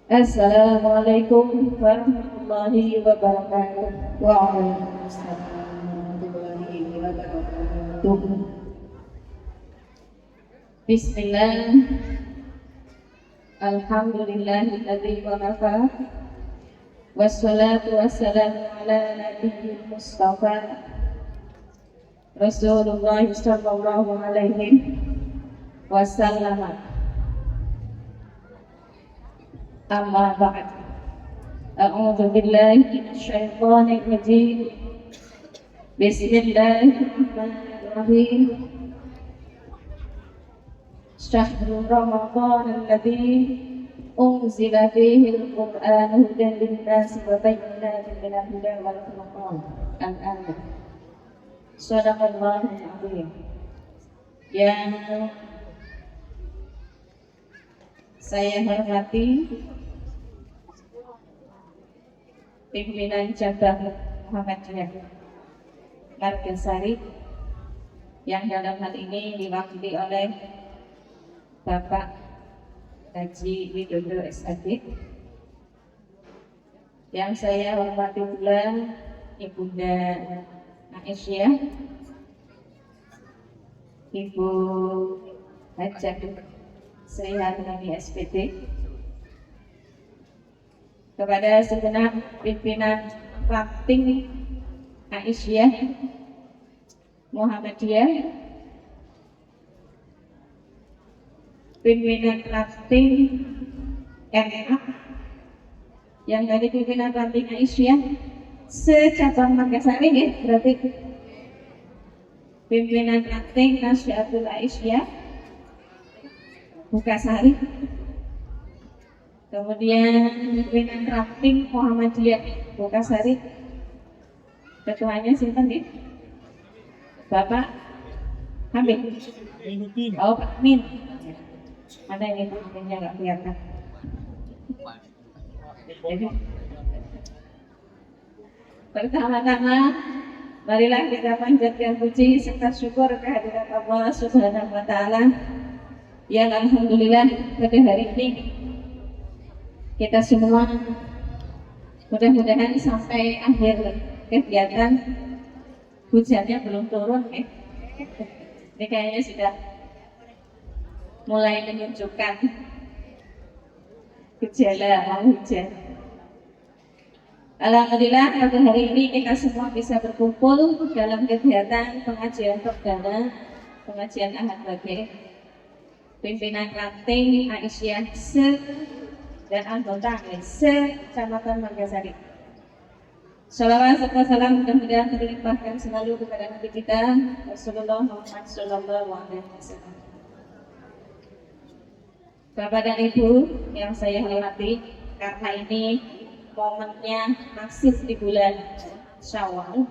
Assalamualaikum warahmatullahi wabarakatuh. Waalaikumsalam warahmatullahi wabarakatuh. Bismillah. Alhamdulillahilladzi wakafa. Wassalatu wassalamu ala nabiyyil mustafa Rasulullah sallallahu alaihi wasallam. Amma ba'd. A'udzu billahi minasyaitonir rajim. Bismillahirrahmanirrahim. Syahrul Ramadan alladzi unzila fihi al-Qur'an hudan lin-nasi wa bayyinatin minal huda wal furqan. Al-ayat. Shadaqallahul azim. Yang saya hormati pimpinan cabang Muhammadiyah Margasari yang dalam hal ini diwakili oleh Bapak Haji Widodo SAD, yang saya hormati pula Ibunda Aisyah, Ibu Hajah Sri Harmoni SPD, kepada segenap pimpinan Ranting Aisyah Muhammadiyah, pimpinan Ranting NA, yang dari pimpinan Ranting Aisyah secabang Makassar ini, berarti pimpinan Ranting Nasyatul Aisyah Bukasari, kemudian pimpinan Ranting Muhammadiyah Bukasari, ketuanya sinten nih? Bapak Hamid. Oh, Pak Min. Mana ini Pak Minnya nggak kelihatan. Jadi, pertama-tama marilah kita panjatkan puji serta syukur kehadirat Allah Subhanahu wa taala. Ya, alhamdulillah pada hari ini kita semua mudah-mudahan sampai akhir kegiatan hujannya belum turun ya. Ini kayaknya sudah mulai menunjukkan gejala hujan. Alhamdulillah pada hari ini kita semua bisa berkumpul dalam kegiatan pengajian perdana, pengajian Ahad Bage, pimpinan Ranting Aisyah dan anggota Kecamatan Margasari. Shalawat serta salam mudah-mudahan terlimpahkan selalu kepada Nabi kita Rasulullah Muhammad Sallallahu Alaihi Wasallam. Bapak dan Ibu yang saya hormati, karena ini momennya masih di bulan Syawal,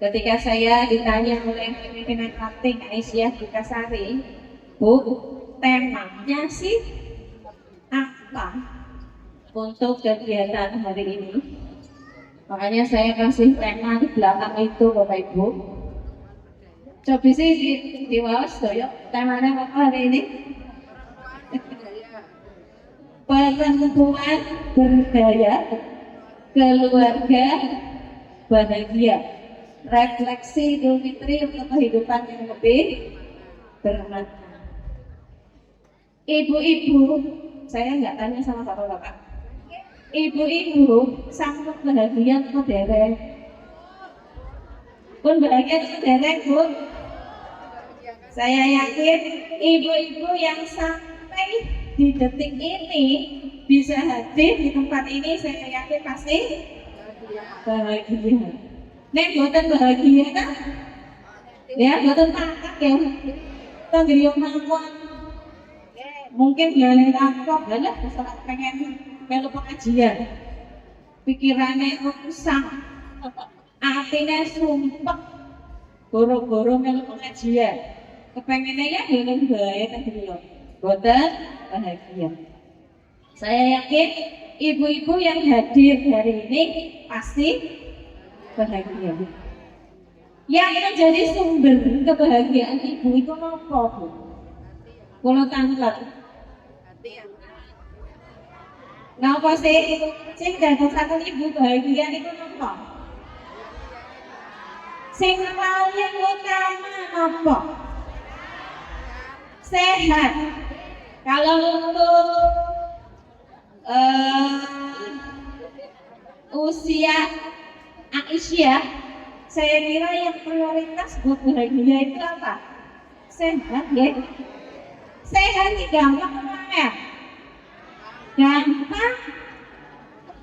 ketika saya ditanya oleh pimpinan Ranting Aisyah Bukasari, Bu, temanya sih apa untuk kegiatan hari ini? Makanya saya kasih tema di belakang itu, Bapak Ibu. Coba sih di wawas ya, temanya apa hari ini? Perempuan berdaya, keluarga bahagia, refleksi Idul Fitri untuk kehidupan yang lebih bermakna. Ibu-ibu, saya nggak tanya sama bapak-bapak. Ibu-ibu sangat bahagia atau dereng? Pun bahagia atau dereng, Bu? Saya yakin ibu-ibu yang sampai di detik ini bisa hadir di tempat ini, saya yakin pasti bahagia. Nek boten bahagia kan? Ya, boten pangkat ya. Tanggriyo mawon. Mungkin galeng takok, lah sangat pengen melu pengajian. Pikirannya rusak. Atine sumpek. Goro-goro melu pengajian. Kepengennya ya galeng bae tanggriyo. Boten bahagia. Saya yakin ibu-ibu yang hadir hari ini pasti bahagia. Yang menjadi sumber kebahagiaan ibu itu apa, Bu? Kalau tanggal Napa sih? Sing dadosaken ibu bahagia niku napa? Sing paling utama napa? Sehat. Kalau untuk usia Aisyah, saya kira yang prioritas buat bahagia itu apa? Sehat ya. Sehat ini gampang apa? Gampang.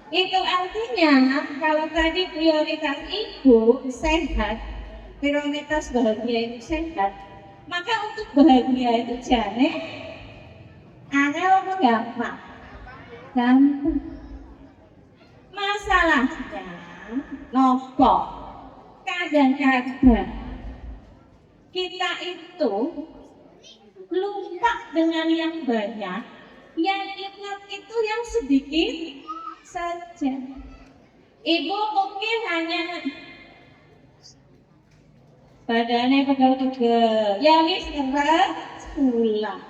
Itu artinya kalau tadi prioritas ibu sehat, prioritas bahagia itu sehat, maka untuk bahagia itu jane angel apa gampang? Gampang. Masalahnya nopo? Kadang-kadang kita itu lupa dengan yang banyak, yang ingat itu yang sedikit saja. Ibu mungkin hanya badannya pegel-pegel, ya wis keras pulang.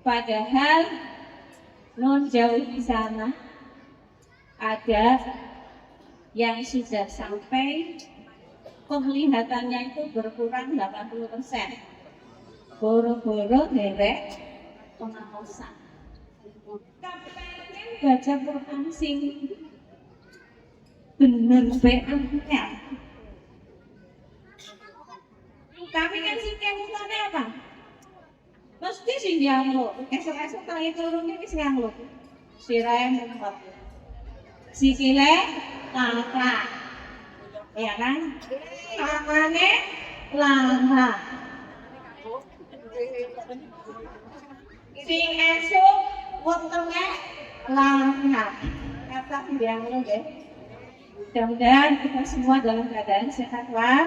Padahal non jauh di sana ada yang sudah sampai penglihatannya itu berkurang 80%. Boro-boro derek pengawasan. Kepengen baca Quran sing bener beangnya. Tapi kan sing kemutannya apa? Mesti sing dianglo. Esok-esok tangi turunnya wis nganglo. Sirahe mumpet. Sikile laka. Ya kan? Tangane laka. Sing esok wetenge laka. Kata dianglo deh. Mudah-mudahan kita semua dalam keadaan sehat lah.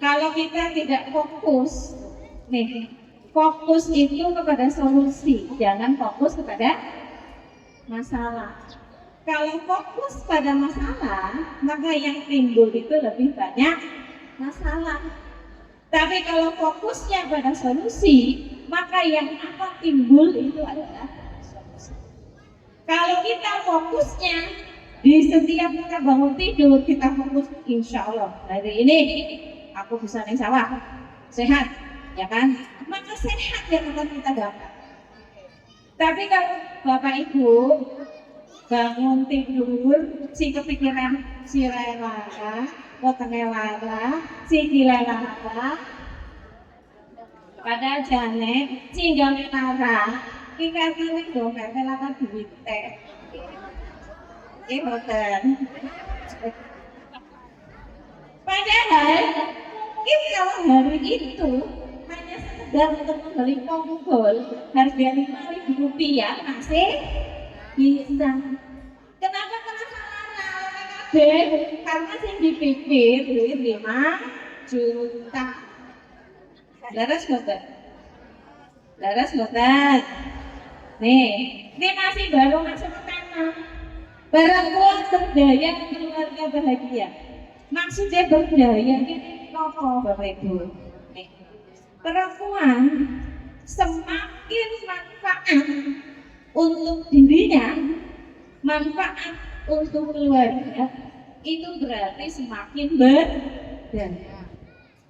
Kalau kita tidak fokus, nih, fokus itu kepada solusi, jangan fokus kepada masalah. Kalau fokus pada masalah, maka yang timbul itu lebih banyak masalah. Tapi kalau fokusnya pada solusi, maka yang akan timbul itu adalah solusi. Kalau kita fokusnya di setiap kita bangun tidur, kita fokus, insya Allah hari ini aku bisa ning sawah, sehat, ya kan? Maka sehat yang akan kita dapat. Tapi kalau Bapak Ibu bangun tidur, si kepikiran si lara, wetenge lara, si lara, pada jane, si gawe lara, kita kali dong, kita lakukan duit teh. Ini boten. Padahal mungkin kalau hari itu hanya sekedar untuk membeli ponggol harga Rp5.000 masih bisa. Kenapa salah? Karena yang dipikir duit 5 juta. Laras boten. Laras boten. Nih, ini masih baru masuk ke tanah. Barang uang berdaya keluarga bahagia. Maksudnya berdaya ini apa Bapak Ibu? Perempuan semakin manfaat untuk dirinya, manfaat untuk keluarga, itu berarti semakin berdaya.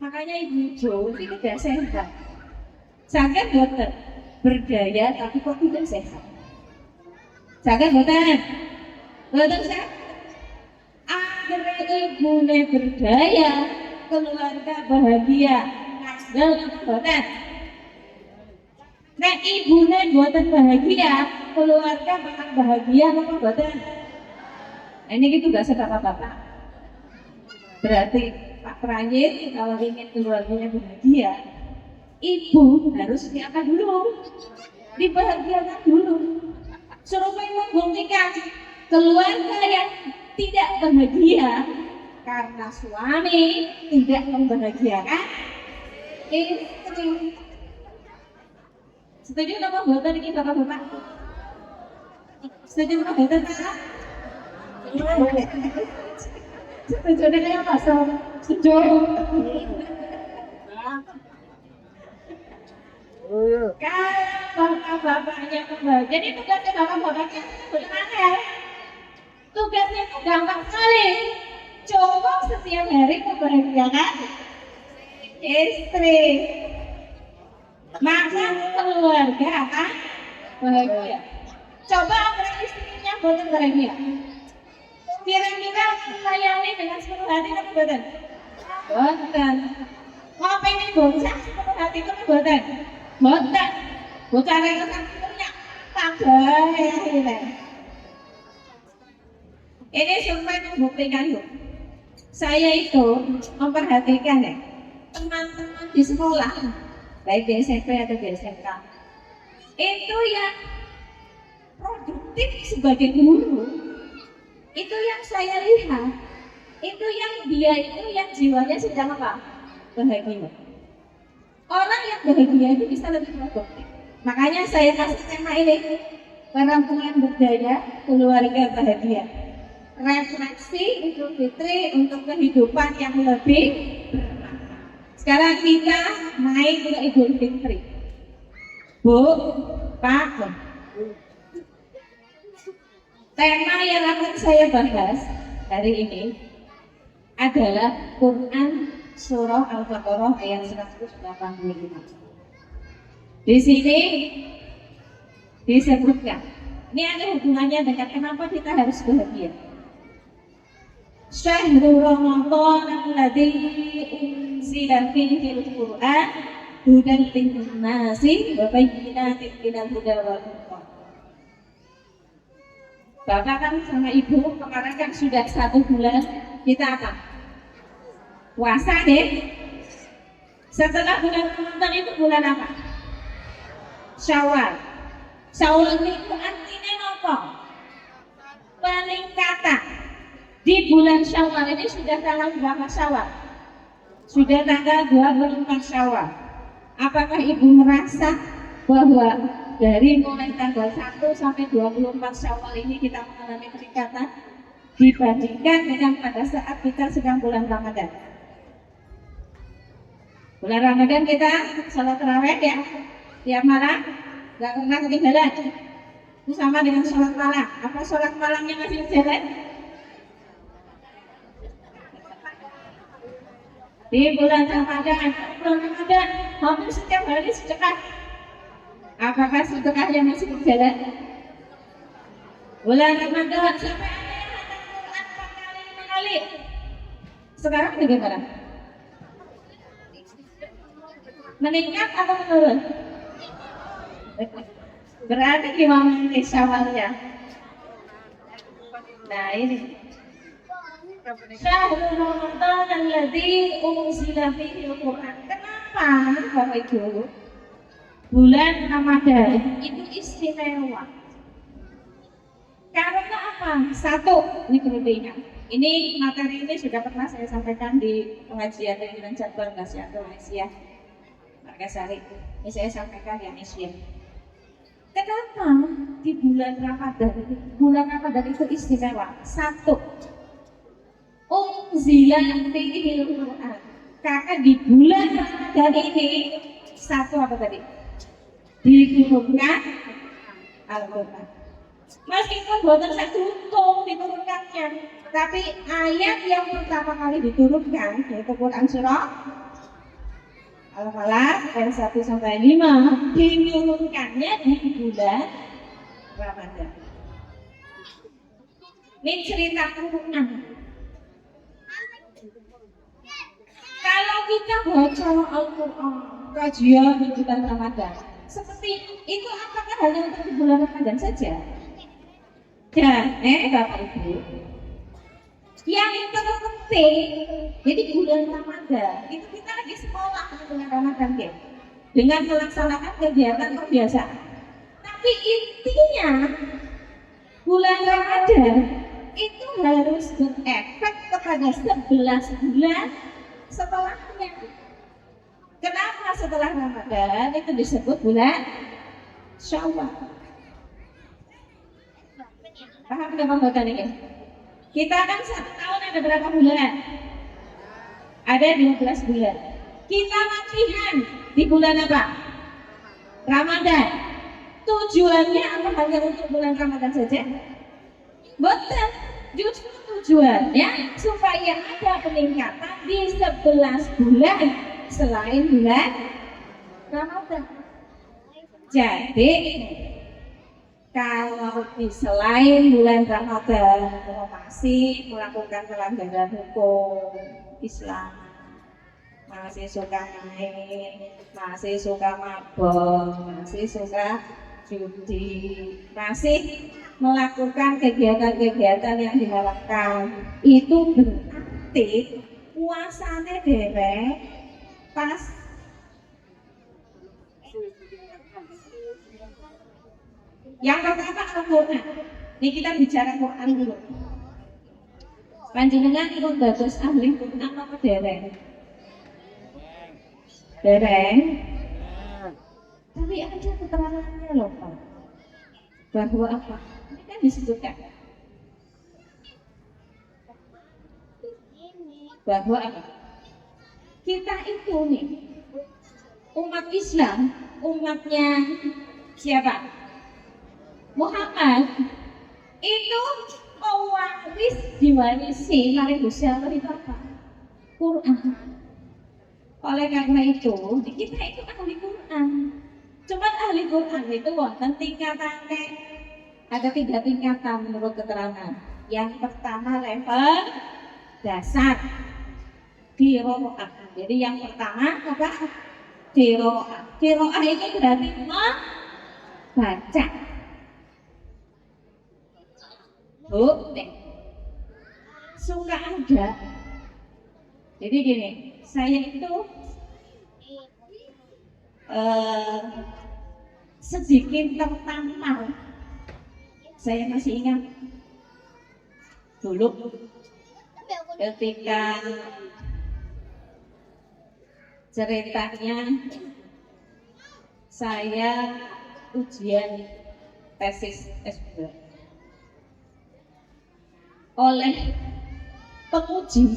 Makanya ibu-ibu ini tidak sehat. Sangat boten berdaya tapi kok tidak sehat. Sangat boten, boten sehat. Agar ibune berdaya, keluarga bahagia. Dalam boten. Nek ibune boten bahagia, keluarga bakal bahagia apa boten? Ini gitu gak sedap apa-apa. Berarti Pak Pranyit kalau ingin keluarganya bahagia, ibu harus diapakan dulu, dibahagiakan dulu. Supaya membuktikan keluarga yang tidak bahagia karena suami tidak membahagiakan istri. Setuju apa buatan ini bapak-bapak? Setuju apa buatan Pak? Setuju dengan apa sob? Setuju. Kalau bapaknya kembali. Jadi tugasnya bapak-bapaknya bagaimana? Tugasnya itu gampang sekali. Cukup setiap hari membahagiakan istri, maka keluarga akan bahagia. Coba orang istrinya boten bahagia, kira-kira melayani dengan sepenuh hati apa boten? Boten. Mau pengen bocah sepenuh hati itu boten? Boten. Bocah yang punya tambah ya. Ini survei membuktikan yuk. Saya itu memperhatikan ya teman-teman di sekolah, baik di SMP atau di SMK, itu yang produktif sebagai guru, itu yang saya lihat, itu yang dia itu yang jiwanya sedang apa? Bahagia. Orang yang bahagia itu bisa lebih produktif. Makanya saya kasih tema ini, perempuan berdaya, keluarga bahagia. Refleksi Idul Fitri untuk kehidupan yang lebih bermakna. Sekarang kita naik ke Idul Fitri. Bu, Pak, tema yang akan saya bahas hari ini adalah Quran Surah Al-Baqarah ayat 185. Di sini disebutkan, ini ada hubungannya dengan kenapa kita harus bahagia. Syahrul Ramadan alladzi unzila fihi al-Qur'an hudan lin-nasi wa bayyinatin minal huda wal furqan. Bapak kan sama Ibu kemarin kan sudah 1 bulan kita apa? Puasa deh. Setelah bulan Ramadan itu bulan apa? Syawal. Syawal itu artinya apa? Peningkatan. Di bulan Syawal ini sudah tanggal berapa Syawal? Sudah tanggal 24 Syawal. Apakah Ibu merasa bahwa dari mulai tanggal 1 sampai 24 Syawal ini kita mengalami peningkatan dibandingkan dengan pada saat kita sedang bulan Ramadan? Bulan Ramadan kita sholat tarawih ya, tiap malam nggak pernah ketinggalan. Itu sama dengan sholat malam. Apa sholat malamnya masih jalan? Di bulan Ramadan hampir setiap hari sedekah. Apakah sedekahnya masih berjalan? Bulan Ramadan sampai ada yang hatam Quran 4 kali. Sekarang bagaimana? Meningkat atau menurun? Berarti gimana nih Syawalnya? Nah ini Syahrul Ramadan alladzi unzila fihi al-Qur'an. Kenapa Bapak Ibu? Bulan Ramadan itu istimewa. Karena apa? Satu, ini kelebihan. Ini materi ini sudah pernah saya sampaikan di pengajian dengan Cabang Asia Malaysia. Margasari. Ini saya sampaikan yang Asia. Kenapa di bulan Ramadan itu istimewa? Satu, unzila fihi al-Qur'an. Karena di bulan Ramadan ini satu apa tadi? Diturunkan Al-Qur'an. Meskipun buatan satu diturunkannya, tapi ayat yang pertama kali diturunkan yaitu Quran surah Al-Falaq ayat 1 sampai 5 diturunkannya di bulan Ramadan. Ini cerita Quran. Kalau kita baca Al-Quran kajian di bulan Ramadan, seperti itu apakah hanya untuk di bulan Ramadan saja? Dan Bapak Ibu, yang terpenting, jadi bulan Ramadan itu kita lagi sekolah di bulan Ramadan ya, dengan melaksanakan kegiatan kebiasaan. Tapi intinya bulan Ramadan itu harus berefek kepada 11 bulan setelahnya. Kenapa setelah Ramadan itu disebut bulan Syawal? Paham nggak Bapak ini? Kita kan 1 tahun ada berapa bulan? Ada 12 bulan. Kita latihan di bulan apa? Ramadan. Tujuannya apa hanya untuk bulan Ramadan saja? Betul. Justru tujuannya supaya ada peningkatan di 11 bulan selain bulan Ramadan. Jadi kalau di selain bulan Ramadan masih melakukan pelanggaran hukum Islam, masih suka main, masih suka mabok, masih suka judi, masih melakukan kegiatan-kegiatan yang diharapkan, itu berarti puasanya derek pas. Yang pertama Al-Quran. Ini kita bicara Quran dulu. Panjenengan pun bagus ahli Quran apa dereng? Dereng. Tapi ada keterangannya loh Pak. Bahwa apa? Ini kan disebutkan bahwa apa? Kita itu nih umat Islam, umatnya siapa? Muhammad itu mewaris diwarisi oleh Gusti Allah itu apa? Quran. Oleh karena itu kita itu ahli Quran. Cuman ahli Quran itu wonten tingkatannya. Ada 3 tingkatan menurut keterangan. Yang pertama level dasar qiraah. Jadi yang pertama apa? Qiraah. Qiraah itu berarti membaca. Suka ada. Jadi gini, saya itu sedikit tertampar. Saya masih ingat dulu ketika ceritanya saya ujian tesis S2 oleh penguji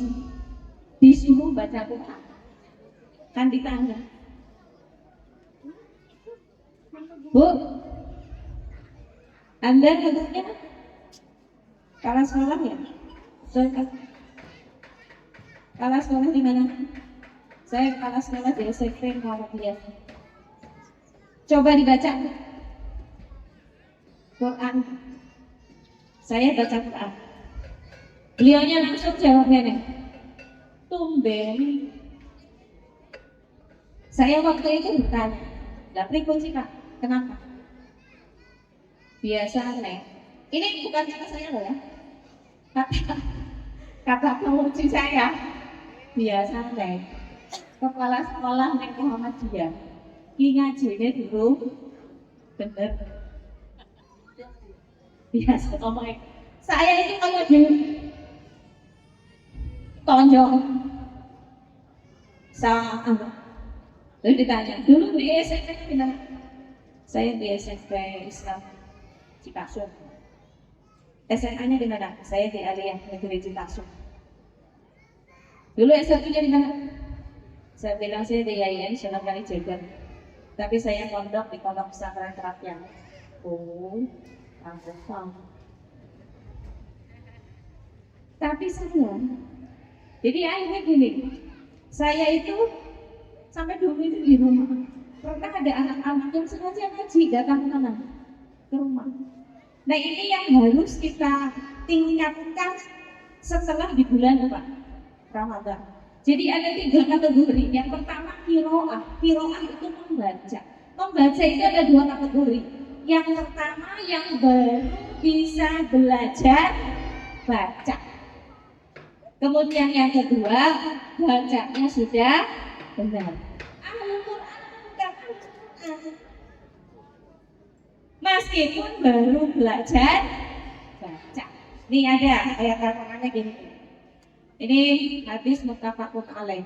disuruh baca Quran, kan ditanya, Bu, Anda katanya kalah sekolah ya? Kalah sekolah di mana? Saya kalah sekolah di SMP Muhammadiyah. Coba dibaca Quran. Saya baca Quran. Beliaunya langsung jawabnya nih, tumben. Saya waktu itu bertanya, lah pripun sih Pak? Kenapa? Biasa nih. Ini bukan kata saya loh ya. Kata penguji saya. Biasa nih. Kepala sekolah ning Muhammadiyah. Ki ngajine dulu bener. Biasa ngomongnya. Saya itu kayak di tonjok sama lalu ditanya, dulu di SMP di mana? Saya di SMP Islam Cipasung. SMA-nya di mana? Saya di Aliyah Negeri Cipasung. Dulu S1-nya di mana? Saya bilang saya di IAIN Sunan Kalijaga. Tapi saya pondok di Pondok Pesantren Kerapian. Oh, pantesan. Tapi saya, jadi akhirnya gini, saya itu sampai dulu itu di rumah pernah ada anak-anak yang sengaja ngaji datang ke mana? Ke rumah. Nah ini yang harus kita tingkatkan setelah di bulan apa? Ramadan. Jadi ada 3 kategori. Yang pertama qiraah. Qiraah itu membaca. Membaca itu ada 2 kategori. Yang pertama yang baru bisa belajar baca. Kemudian yang kedua, bacanya sudah benar. Al-Quran bukan Al-Quran. Meskipun baru belajar baca. Ini ada ayat Al-Qurannya gini. Ini hadis muttafaqun alaih.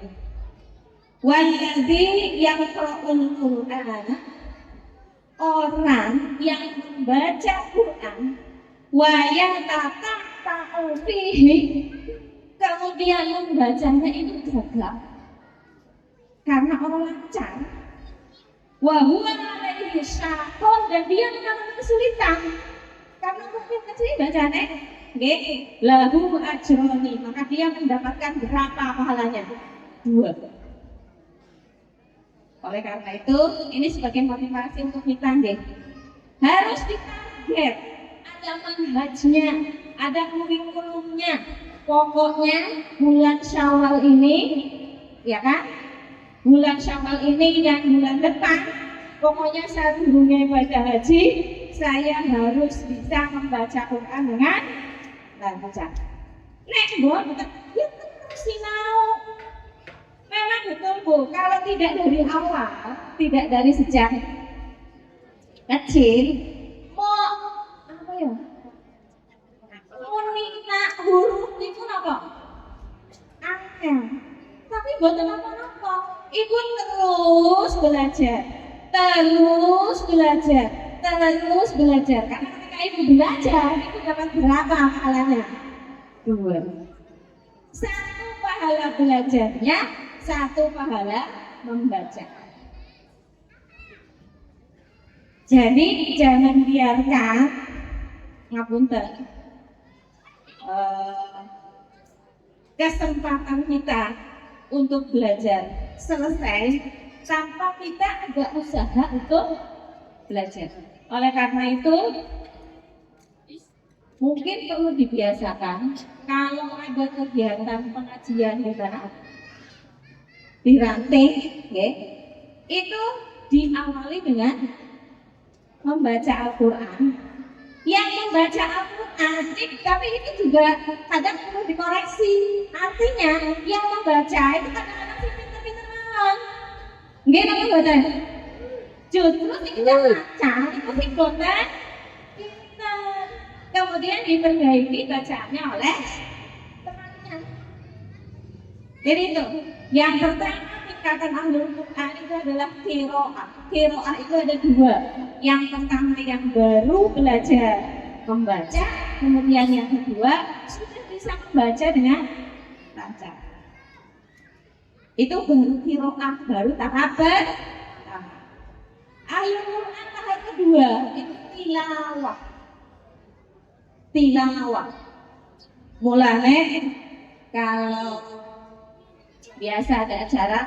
Walladzi yaqra'ul Qur'an, orang yang membaca Quran wa yatataffa'u fihi, kemudian membacanya itu gagal karena orang lancar, wa huwa alaihi masyakon dan dia mengalami kesulitan karena mungkin kecil bacanya nggih lahu ajroni, maka dia mendapatkan berapa pahalanya? 2. Oleh karena itu ini sebagai motivasi untuk kita nggih harus ditarget, ada manhajnya, ada kurikulumnya. Pokoknya bulan Syawal ini, ya kan? Bulan Syawal ini dan bulan depan, pokoknya saat gurunya ibadah haji, saya harus bisa membaca Quran dengan lancar. Nek mboten, ya terus sinau. Memang betul Bu, kalau tidak dari awal, tidak dari sejak kecil, mau apa ya? Munina huruf itu apa? Angel. Tapi buat apa-apa. Ibu terus belajar, terus belajar, terus belajar. Karena ketika ibu belajar, ibu dapat berapa pahalanya? 2. 1 pahala belajarnya, 1 pahala membaca. Jadi jangan biarkan ngapunten kesempatan kita untuk belajar selesai tanpa kita ada usaha untuk belajar. Oleh karena itu mungkin perlu dibiasakan kalau ada kegiatan pengajian kita di ranting, itu diawali dengan membaca Al-Quran. Yang membaca Al-Quran, tapi itu juga kadang perlu dikoreksi. Artinya yang membaca itu kadang-kadang sih pinter-pinter banget. Nggih napa mboten? Justru sing kita baca itu sing boten pinter. Kemudian diperbaiki bacaannya oleh temannya. Jadi itu yang pertama tingkatan ahlul Quran itu adalah qiraah. Qiraah itu ada 2. Yang pertama yang baru belajar membaca, kemudian yang kedua sudah bisa membaca dengan lancar. Itu baru qiraah, baru tahap pertama. Ahlul Quran tahap kedua itu tilawah. Tilawah. Mulane kalau biasa ada acara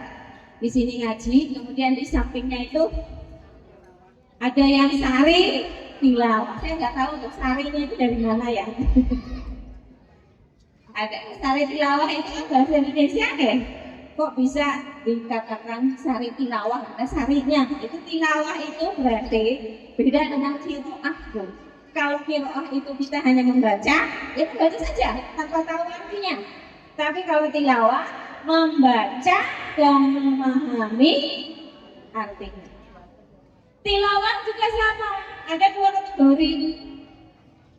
di sini ngaji, kemudian di sampingnya itu ada yang sari tilawah. Saya nggak tahu untuk sarinya itu dari mana ya. Ada sari tilawah itu kan bahasa Indonesia deh. Kok bisa dikatakan sari tilawah? Ada sarinya. Itu tilawah itu berarti beda dengan qiraah. Kalau qiraah itu kita hanya membaca, itu baca saja tanpa tahu artinya. Tapi kalau tilawah membaca dan memahami artinya. Tilawah juga sama, ada 2 kategori.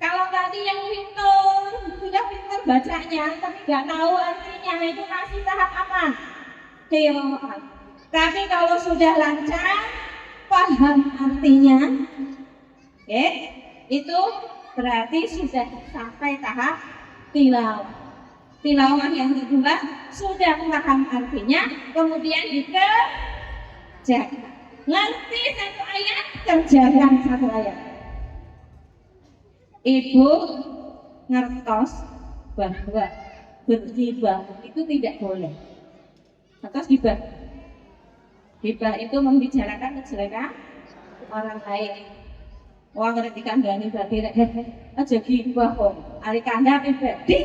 Kalau tadi yang pintar, sudah pintar bacanya, tapi nggak tahu artinya, itu masih tahap apa? Tilawah. Tapi kalau sudah lancar, paham artinya, itu berarti sudah sampai tahap tilawah. Tilawah yang kedua sudah paham artinya, kemudian dikerjakan. Ngerti 1 ayat, kerjakan 1 ayat. Ibu ngertos bahwa bergibah itu tidak boleh. Ngertos gibah? Gibah itu membicarakan kejelekan orang lain. Wong ngerti kandhane berarti aja gibah kok. Ari kandhane berarti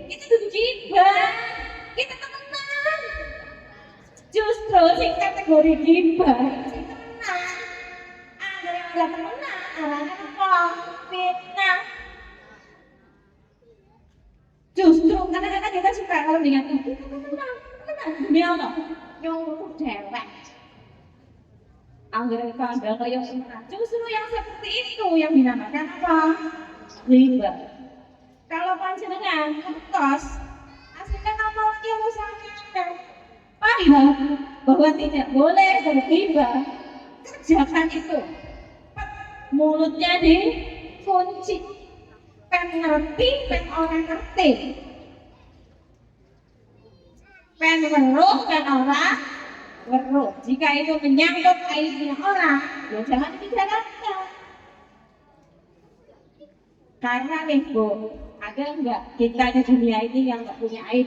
itu tuh gibah. Kita temenan. Justru sing kategori gibah itu temenan. Anggere ora temenan, arane apa? Fitnah. Justru kadang-kadang kita suka kalau dengan itu temenan. Demi Allah, nyuruh dewek. Anggere kandhane kaya temenan. Justru yang seperti itu yang dinamakan apa? Gibah. Kalau panjenengan ngertos, aslinya ngamal lagi harus sampai paham bahwa tidak boleh bergibah, kerjakan itu. Mulutnya dikunci, pen ngerti, pen orang ngerti, pen weruh, pen orang weruh. Jika itu menyangkut aibnya orang, ya jangan dibicarakan. Karena nih Bu, ada enggak kita di dunia ini yang enggak punya aib?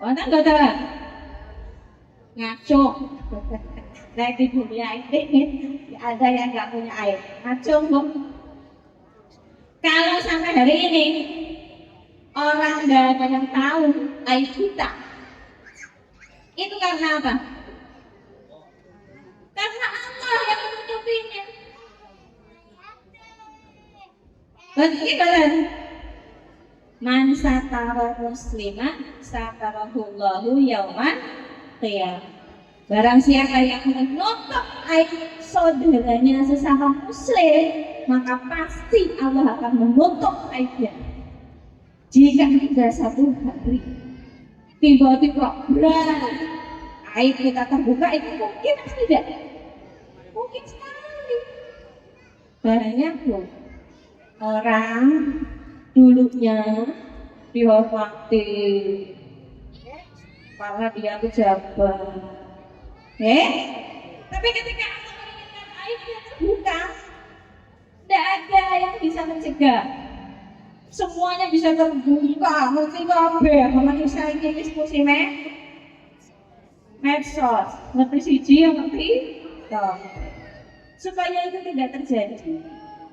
Orang enggak ada ngaco. Nah di dunia ini ada yang enggak punya aib. Ngaco Bu. Kalau sampai hari ini orang enggak ada yang tahu aib kita, itu karena apa? Karena Allah yang menutupinya. Begitu kan? Man satara musliman satarahullahu yauman qiyamah. Barang siapa yang menutup aib saudaranya sesama muslim, maka pasti Allah akan menutup aibnya. Jika ada satu hari tiba-tiba aib kita terbuka, itu mungkin atau tidak? Mungkin sekali. Banyak loh orang dulunya dihormati karena dia pejabat, tapi ketika Allah menginginkan aibnya terbuka, tidak ada yang bisa mencegah. Semuanya bisa terbuka, ngerti kabeh. Manusia ini diskusi medsos, ngerti siji, ngerti toh. Supaya itu tidak terjadi.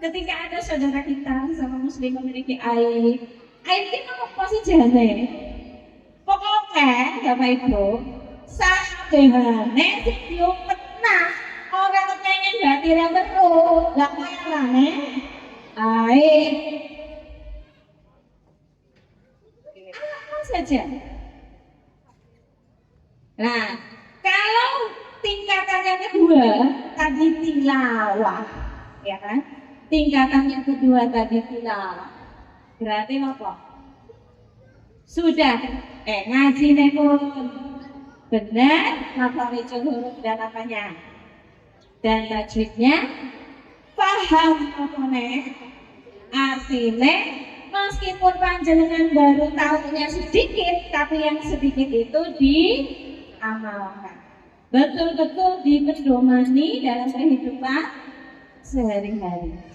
Ketika ada saudara kita sama muslim memiliki aib kita apa sih jane? Pokoknya Bapak Ibu, sakabehane sing diumpetna ora kepengin batire weruh, lha kayane aib. Apa saja. Nah, kalau tingkatan yang kedua tadi tilawah, ya kan? Tingkatan yang kedua tadi tilawah. Berarti apa? Sudah ngaji nepun benar, makhrijul huruf dan apanya? Dan tajwidnya paham apa nih? Artinya meskipun panjenengan baru tahunya sedikit, tapi yang sedikit itu diamalkan. Betul-betul dipedomani dalam kehidupan sehari-hari.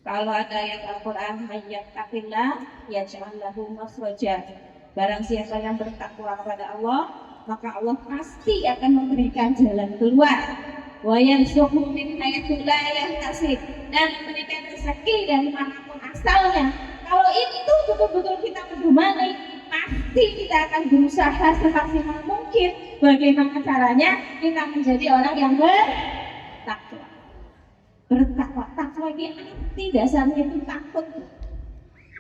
Kalau ada ayat Al-Quran, "Mayyattaqillah yaj'al lahu makhraja." Barang siapa yang bertakwa kepada Allah, maka Allah pasti akan memberikan jalan keluar. Wa yarzuqhu min haitsu la yahtasib, dan memberikan rezeki dari manapun asalnya. Kalau itu betul-betul kita pedomani, pasti kita akan berusaha semaksimal mungkin bagaimana caranya kita menjadi orang yang bertakwa. Takwa ini arti dasarnya itu takut,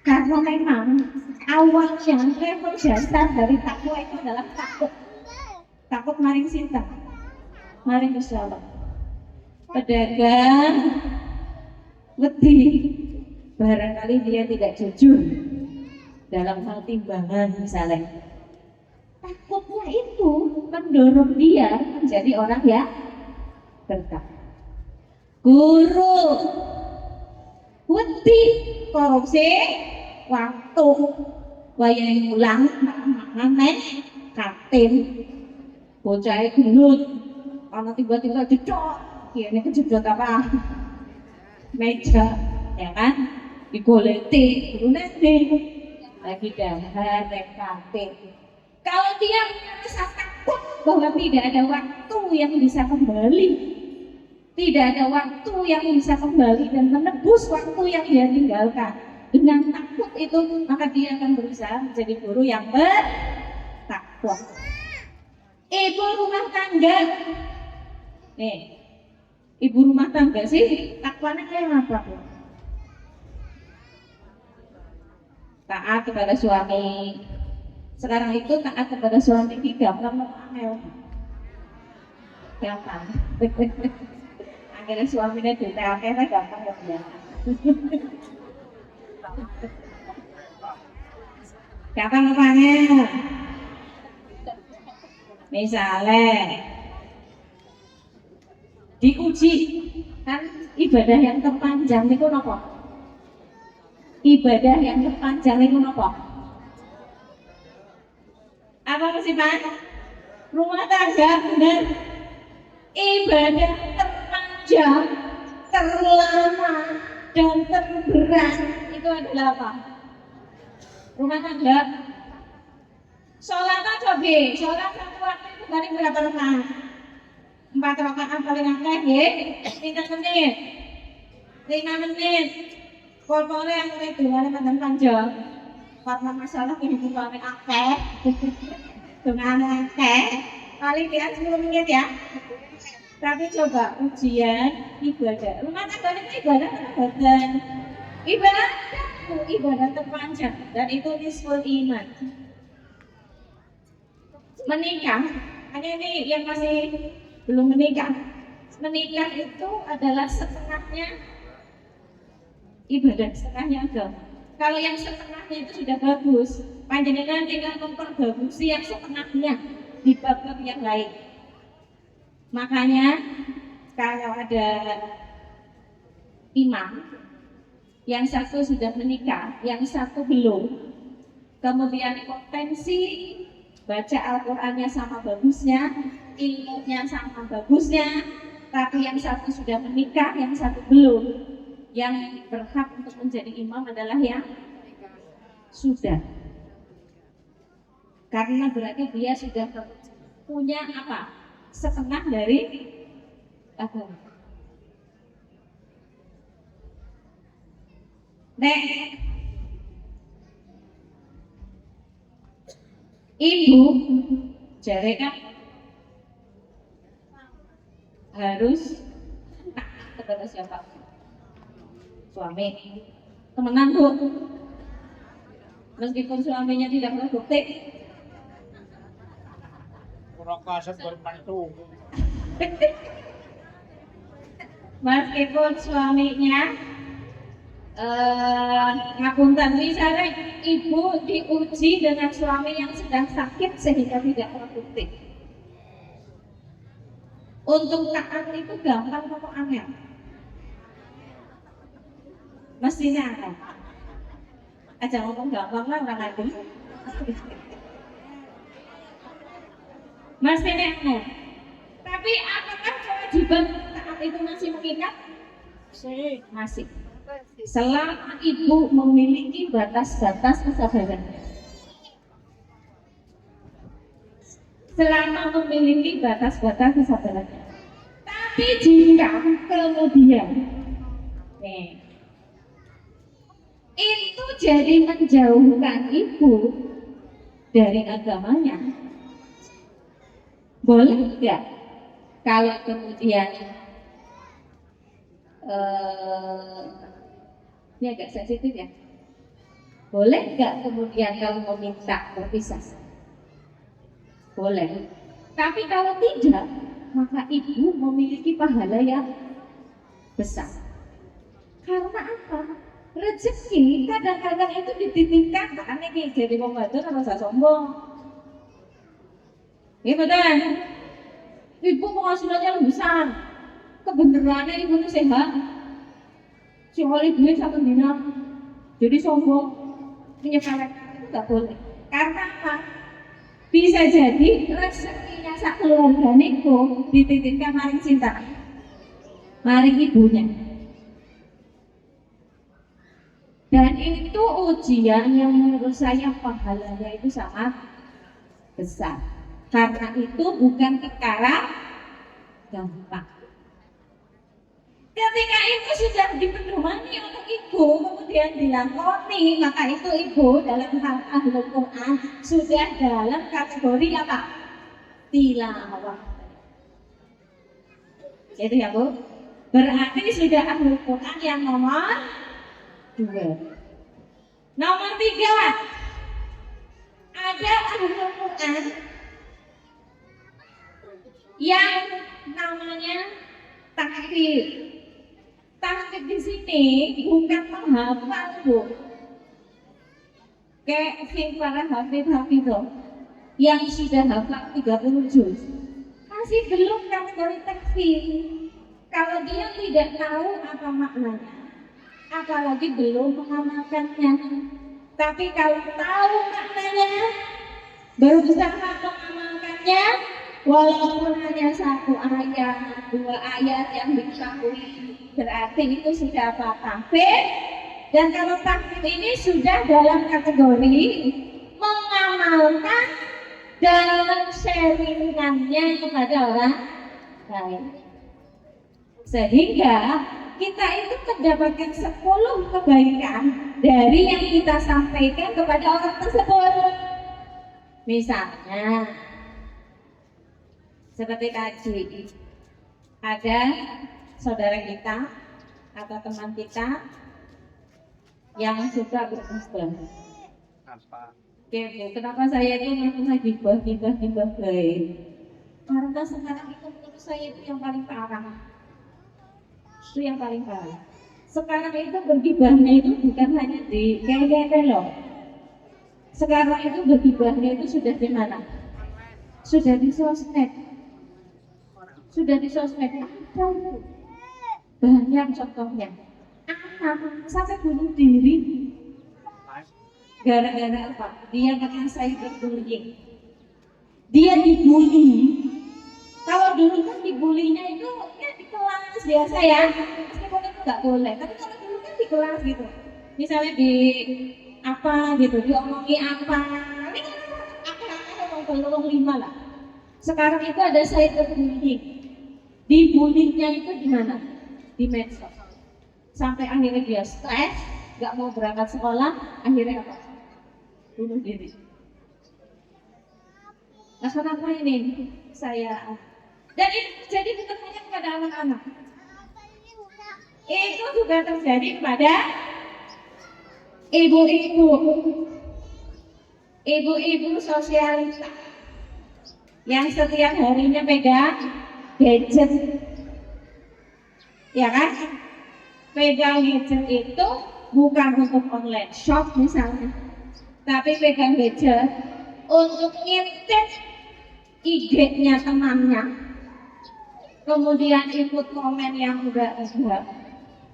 karena memang awalnya level dasar dari takwa itu adalah takut maring sinta, maring Gusti Allah. Pedagang wedi, barangkali dia tidak jujur dalam hal timbangan misalnya. Takutnya itu mendorong dia menjadi orang yang bertakwa. Guru wedi korupsi waktu wayahe ulang maneh katin bocah gendut ana tiba-tiba jedot kene kejedot apa meja, ya kan, digoleti guru nanti lagi dahar katin. Kalau dia merasa takut bahwa tidak ada waktu yang bisa kembali, tidak ada waktu yang bisa kembali dan menebus waktu yang dia tinggalkan, dengan takut itu maka dia akan berusaha menjadi guru yang bertakwa. Ibu rumah tangga, ibu rumah tangga sih takwanya kayak apa Bu? Taat kepada suami. Sekarang itu taat kepada suami tidak pernah angel. Gampang. Akhirnya suaminya duta akhirnya gampang ya. Gampang apanya? Misalnya diuji kan ibadah yang terpanjang itu apa? Ibadah yang terpanjang itu apa? Apa Apa sih Pak? Rumah tangga, benar. Ibadah terpanjang, terlama, dan terberat itu adalah apa? Rumah tangga. Sholat coba, sholat satu waktu itu paling berapa rakaat? 4 rakaat paling akeh ya? 3 menit, 5 menit. Pokoknya yang mulai duluan mantan panjang. Karena masalah kehidupan akeh, dengan akeh, paling dia 10 menit ya. Tapi coba ujian ibadah. Rumah tangga itu ibadah badan. Ibadah terpanjang dan itu nisful iman. Menikah, hanya ini yang masih belum menikah. Menikah itu adalah setengahnya ibadah, setengahnya agama. Kalau yang setengahnya itu sudah bagus, panjenengan tinggal memperbagusi yang setengahnya di bab-bab yang lain. Makanya kalau ada imam, yang satu sudah menikah, yang satu belum, kemudian potensi baca Al-Qur'annya sama bagusnya, ilmunya sama bagusnya, tapi yang satu sudah menikah, yang satu belum. Yang berhak untuk menjadi imam adalah yang sudah. Karena berarti dia sudah punya apa? Setengah dari agama. Ibu jare kan harus kata siapa? Suami. Temenan Bu. Meskipun suaminya tidak produktif. Ora kasep bermantu. Meskipun suaminya ngapunten misalnya ibu diuji dengan suami yang sedang sakit sehingga tidak produktif. Untuk taat itu gampang atau angel? Mestinya angel. Aja ngomong gampang lah orang lain. Mestinya angel. Tapi apakah kewajiban taat itu masih mengikat? Masih. Selama ibu memiliki batas-batas kesabaran. Selama memiliki batas-batas kesabaran. Tapi jika kemudian itu jadi menjauhkan ibu dari agamanya, boleh tidak? Kalau kemudian ini agak sensitif ya. Boleh nggak kemudian kalau meminta berpisah? Boleh. Tapi kalau tidak, maka ibu memiliki pahala yang besar. Karena apa? Rezeki kadang-kadang itu dititipkan. Karena ini jadi pembantu harus sombong. Iya betul. Ibu penghasilannya lebih besar. Kebenarannya ibu itu sehat. Si oleh duit satu dinar. Jadi sombong, menyepelekan itu nggak boleh. Karena apa? Bisa jadi rezekinya sak keluarga niku dititipkan maring cinta, maring ibunya. Dan itu ujian yang menurut saya pahalanya itu sangat besar. Karena itu bukan perkara gampang. Ketika itu sudah dipedomani oleh ibu, kemudian dilakoni, maka itu ibu dalam hal ahlul Quran sudah dalam kategori apa? Tilawah. Itu ya Bu. Berarti sudah ahlul Quran yang nomor 2. Nomor 3, ada ahlul Quran yang namanya tahfidz. Tahfidz di sini bukan menghafal Bu. Kayak para hafidz yang sudah hafal 30 juz masih belum kategori tahfidz. Kalau dia tidak tahu apa maknanya, apalagi belum mengamalkannya. Tapi kalau tahu maknanya, berusaha mengamalkannya walaupun hanya satu ayat, dua ayat yang diketahui, berarti itu sudah apa? Tahfidz. Dan kalau tahfidz ini sudah dalam kategori mengamalkan dan men-sharingkannya kepada orang lain, sehingga kita itu mendapatkan 10 kebaikan dari yang kita sampaikan kepada orang tersebut. Misalnya seperti tadi, ada saudara kita atau teman kita yang suka bergibah. Apa? Oke, kenapa saya itu melakukan gibah baik? Karena sekarang itu menurut saya itu yang paling parah. Itu yang paling parah. Sekarang itu bergibahnya itu bukan hanya di kayak loh. Sekarang itu bergibahnya itu sudah di mana? Sudah di sosmed. Sudah di sosmed. Banyak contohnya. Anak sampai bunuh diri. Gara-gara apa? Dia kena cyberbullying. Dia dibully. Kalau dulu kan dibulinya itu ya di kelas biasa ya, meskipun itu nggak boleh. Tapi kalau dulu kan di kelas gitu, misalnya di apa gitu, diomongi apa, ini kan apa ngomong 5 lah. Sekarang itu ada cyberbullying. Dibulinya itu di mana? Di medsos. Sampai akhirnya dia stres, nggak mau berangkat sekolah, akhirnya apa? Bunuh diri. Nah, kenapa ini saya? Dan itu terjadi bukan hanya kepada anak-anak. Itu juga terjadi kepada ibu-ibu. Ibu-ibu sosialita yang setiap harinya pegang gadget. Ya kan? Pegang gadget itu bukan untuk online shop misalnya, tapi pegang gadget untuk ngintip IG-nya temannya, kemudian ikut komen yang enggak,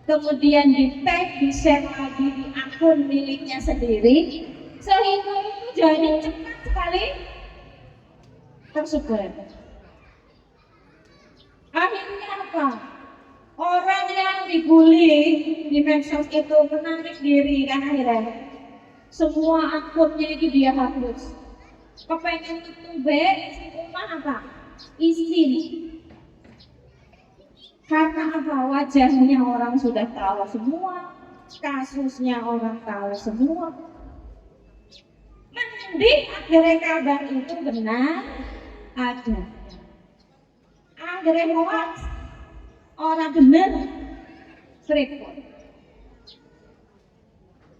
kemudian di tag, di share lagi di akun miliknya sendiri, sehingga itu jadi cepat sekali tersebar. Akhirnya apa? Orang yang dibully di medsos itu menarik diri kan, akhirnya semua akunnya itu dia hapus. Kepengen YouTube isi rumah apa? Isi. Karena apa? Wajahnya orang sudah tahu semua, kasusnya orang tahu semua. Mending akhirnya kabar itu benar ada. Akhirnya hoax orang benar seriput.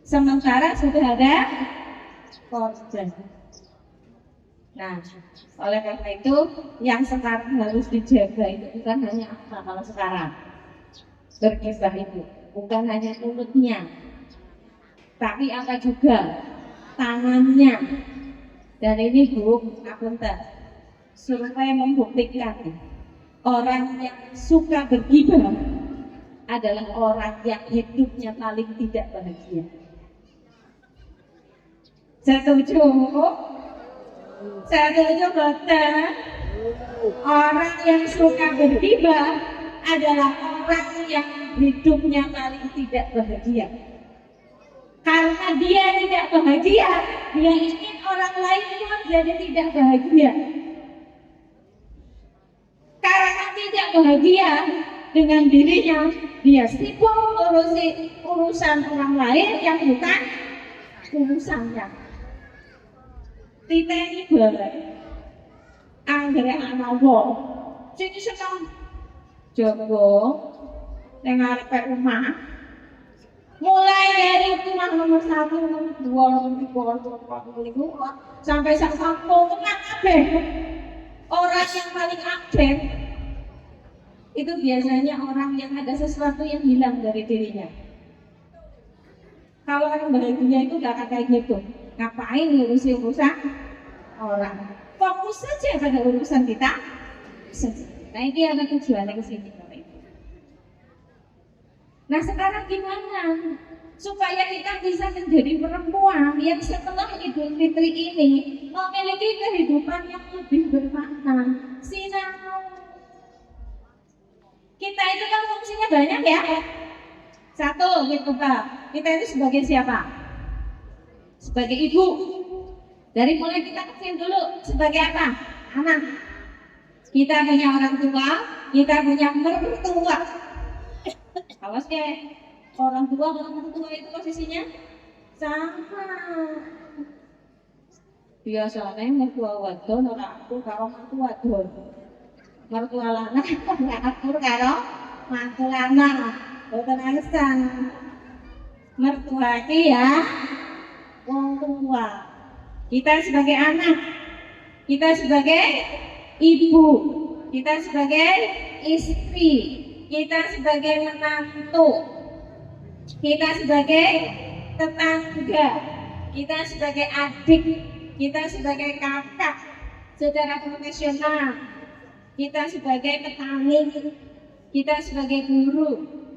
Sementara sudah ada korban. Nah, oleh karena itu yang sekarang harus dijaga itu bukan hanya apa kalau sekarang bergibah itu bukan hanya mulutnya, tapi apa juga tangannya. Dan ini Bu, apunten, survei membuktikan orang yang suka bergibah adalah orang yang hidupnya paling tidak bahagia. Setuju? Setuju betul? Orang yang suka bergibah adalah orang yang hidupnya paling tidak bahagia. Karena dia tidak bahagia, dia ingin orang lain pun jadi tidak bahagia. Karena tidak bahagia dengan dirinya, dia sibuk urusan orang lain yang bukan urusannya. Kita ini boleh anggere ana wong sing seneng jaga ning arepe omah. Mulai dari rumah nomor 1, nomor 2, nomor 3, nomor 4, sampai sak kampung tenang kabeh. Orang yang paling aktif itu biasanya orang yang ada sesuatu yang hilang dari dirinya. Kalau orang bahagia itu gak akan kayak gitu. Ngapain ngurusin urusan orang? Fokus saja pada urusan kita. Nah, ini ada tujuannya ke sini. Nah, sekarang gimana supaya kita bisa menjadi perempuan yang setelah Idul Fitri ini memiliki kehidupan yang lebih bermakna. Sinau. Kita itu kan fungsinya banyak ya. Satu, kita itu sebagai siapa? Sebagai ibu. Dari mulai kita kecil dulu sebagai apa? Anak. Kita punya orang tua, kita punya mertua. Awas ya, orang tua dengan mertua itu posisinya sama. Biasanya mertua wadon ora akur karo mantu wadon. Mertua lanang ora akur karo mantu lanang. Boten alasan. Mertua iki ya wong tua. Kita sebagai anak, kita sebagai ibu, kita sebagai istri, kita sebagai menantu, kita sebagai tetangga, kita sebagai adik, kita sebagai kakak secara profesional, kita sebagai petani, kita sebagai guru,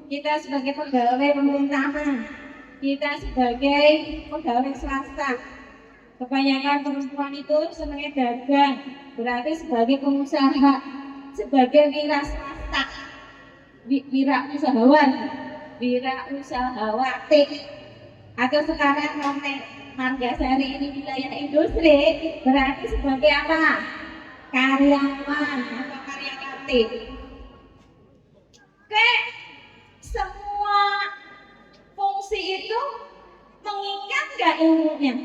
kita sebagai pegawai pemerintahan, kita sebagai pegawai swasta. Kebanyakan perempuan itu senangnya dagang, berarti sebagai pengusaha, sebagai wira swasta, wira usahawan, wira usahawati. Atau sekarang Margasari ini wilayah industri, berarti sebagai apa? Karyawan atau karyawati. Oke, semua fungsi itu mengikat nggak ilmunya?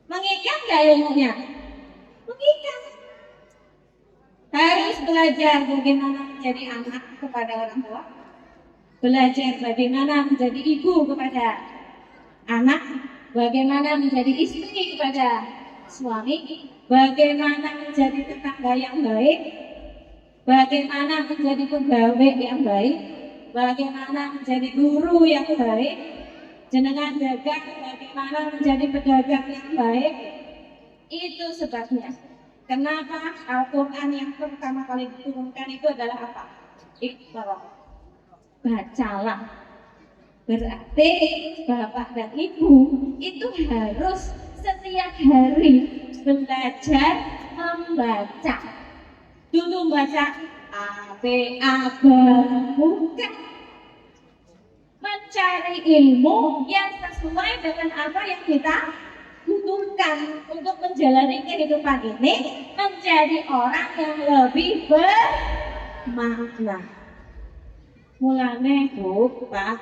Mengikat nggak ilmunya? Mengikat. Harus belajar bagaimana menjadi anak kepada orang tua, belajar bagaimana menjadi ibu kepada anak, bagaimana menjadi istri kepada suami, bagaimana menjadi tetangga yang baik, bagaimana menjadi pegawai yang baik, bagaimana menjadi guru yang baik, jenengan dagang bagaimana menjadi pedagang yang baik. Itu sebabnya kenapa Al-Quran yang pertama kali diturunkan itu adalah apa? Iqra. Bacalah. Berarti bapak dan ibu itu harus setiap hari belajar membaca. Dulu baca A, B, A, B, bukan. Mencari ilmu yang sesuai dengan apa yang kita butuhkan untuk menjalani kehidupan ini menjadi orang yang lebih bermakna. Mulane Bu, Pak,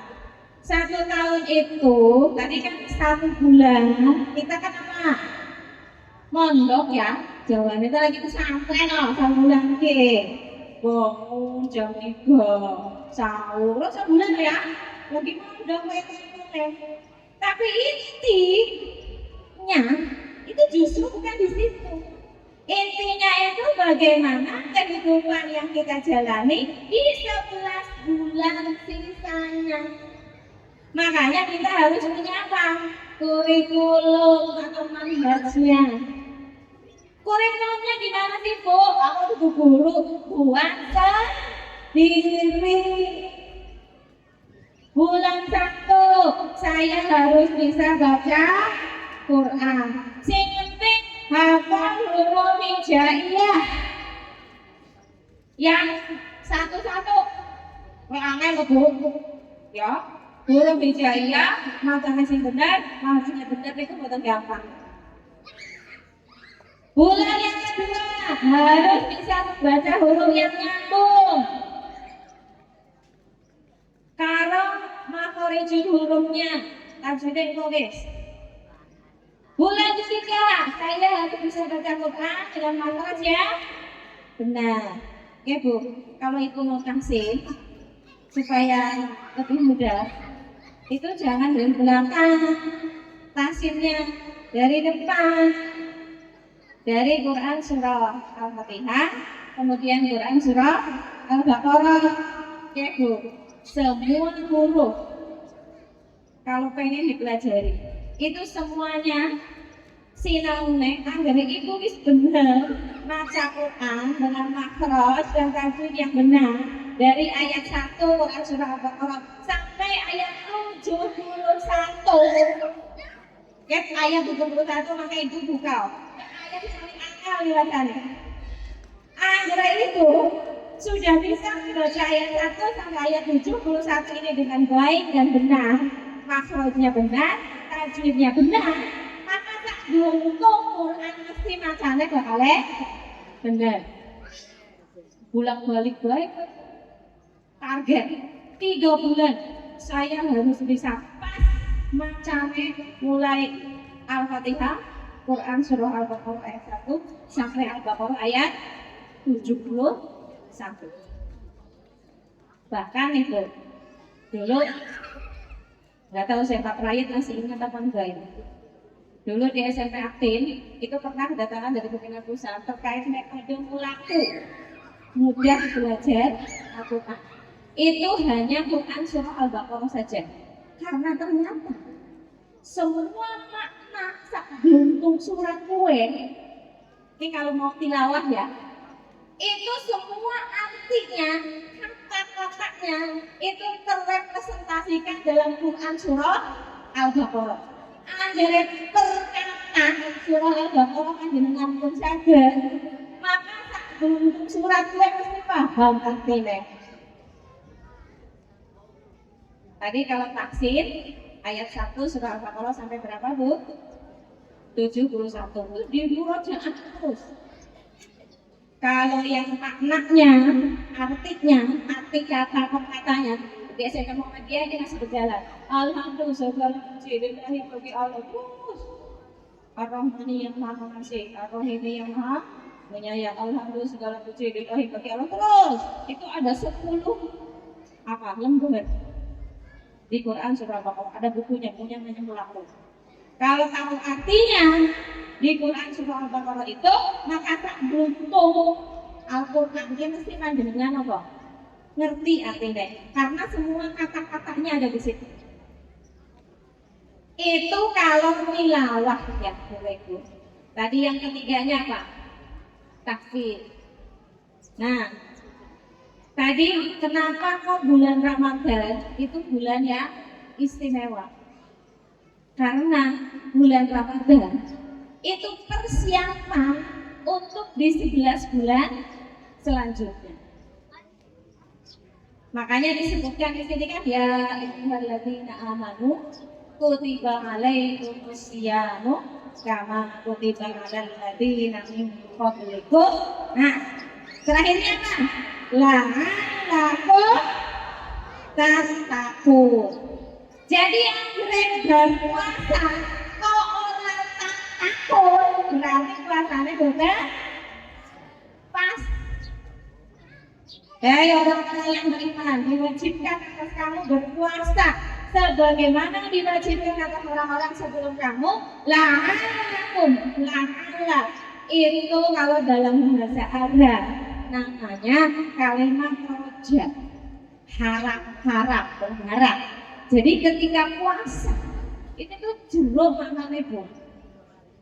1 tahun itu tadi kan 1 bulan kita kan apa? Mondok ya, Jawa itu lagi pesantren loh 1 bulan ke. Bangun jam 3 sahur 1 bulan ya. Lagi mondok tapi intinya itu justru bukan di situ. Intinya itu bagaimana kehidupan yang kita jalani di 11 bulan sisanya. Makanya kita harus punya apa? Kurikulum atau manhajnya. Kurikulumnya gimana sih Bu? Aku tuh guru buat sendiri. Bulan 1 saya harus bisa baca Quran. Sing penting hafal huruf hijaiyah. Yang satu-satu angel Bu. Ya, huruf hijaiyah, macamnya sing benar, macamnya benar itu betul gampang. Bulan yang kedua harus bisa membaca huruf yang nyambung. Kalau makhorijul hurufnya tajwidnya tulis. Bulan ketiga saya harus bisa baca Quran dengan makhraj ya benar. Ya Bu, kalau itu mau kasih supaya lebih mudah, itu jangan dari belakang, tasinnya dari depan. Dari Quran surah Al-Fatihah, kemudian Quran surah Al-Baqarah. Ya Bu, semua huruf kalau pengen dipelajari itu semuanya sinaune anggere ibu wis bener maca Quran dengan makhraj dan tajwid yang benar dari ayat 1 Quran surah Al-Baqarah sampai sampai ayat 71. Ket ayat 71 maka ibu buka. Ayat paling akal liwatane. Anggra itu sudah bisa membaca ayat 1 sampai ayat 71 ini dengan baik dan benar, makhrajnya benar, tajwidnya benar, maka tak belum Quran mesti macane bakal benar. Bolak-balik baik target 3 bulan saya harus bisa pas macane mulai Al-Fatihah, Quran surah Al-Baqarah ayat 1 sampai Al-Baqarah ayat 71. Bahkan itu dulu nggak tahu saya Pak Prayit masih ingat apa enggak ini. Dulu di SMP Aktin itu pernah kedatangan dari pimpinan pusat terkait metode mulaku mudah belajar Al-Quran. Itu hanya Quran surah Al-Baqarah saja. Karena ternyata semua makna sebelum surat kue ini kalau mau tilawah ya, itu semua artinya, kata-katanya itu terrepresentasikan dalam Quran surah Al-Baqarah. Ada perkataan surah Al-Baqarah dengan pun saja, maka sebelum surat gue mesti paham artinya. Tadi kalau taksin ayat 1 surah Al-Baqarah sampai berapa Bu? 71. Diurut jangan terus. Kalau yang maknanya, arti kata perkataannya, biasanya Muhammadiyah ini masih berjalan. Alhamdulillah segala puji bagi Allah terus. Ar-Rahmani yang Maha Pengasih, Ar-Rahimi yang Maha Penyayang. Alhamdulillah segala puji bagi Allah terus. Itu ada 10 lembar di Quran surah Al-Baqarah. Ada bukunya namanya Mulaku. Kalau tahu artinya di Quran surah Al-Baqarah itu, maka tak beruntung Al-Quran ini mesti panjenengan apa? Ngerti artinya, karena semua kata-katanya ada di situ. Itu kalau tilawah ya, Bu. Tadi yang ketiganya apa? Takfir. Nah, tadi kenapa kok bulan Ramadan itu bulan yang istimewa? Karena bulan Ramadan itu persiapan untuk di 11 bulan selanjutnya. Makanya disebutkan di sini kan ya ayyuhalladzina amanu kutiba alaikumusyamu kama kutiba alal ladzina min qablikum. Nah, terakhirnya apa? La'allakum tattaqun. Jadi yang berpuasa kok orang tak takut, berarti puasanya benar pas. Ya orang-orang yang beriman diwajibkan atas kamu berpuasa sebagaimana diwajibkan atas orang-orang sebelum kamu. La'allakum, la'alla itu kalau dalam bahasa Arab namanya kalimat roja, harap, berharap. Jadi ketika puasa itu tuh jero maknanya Bu.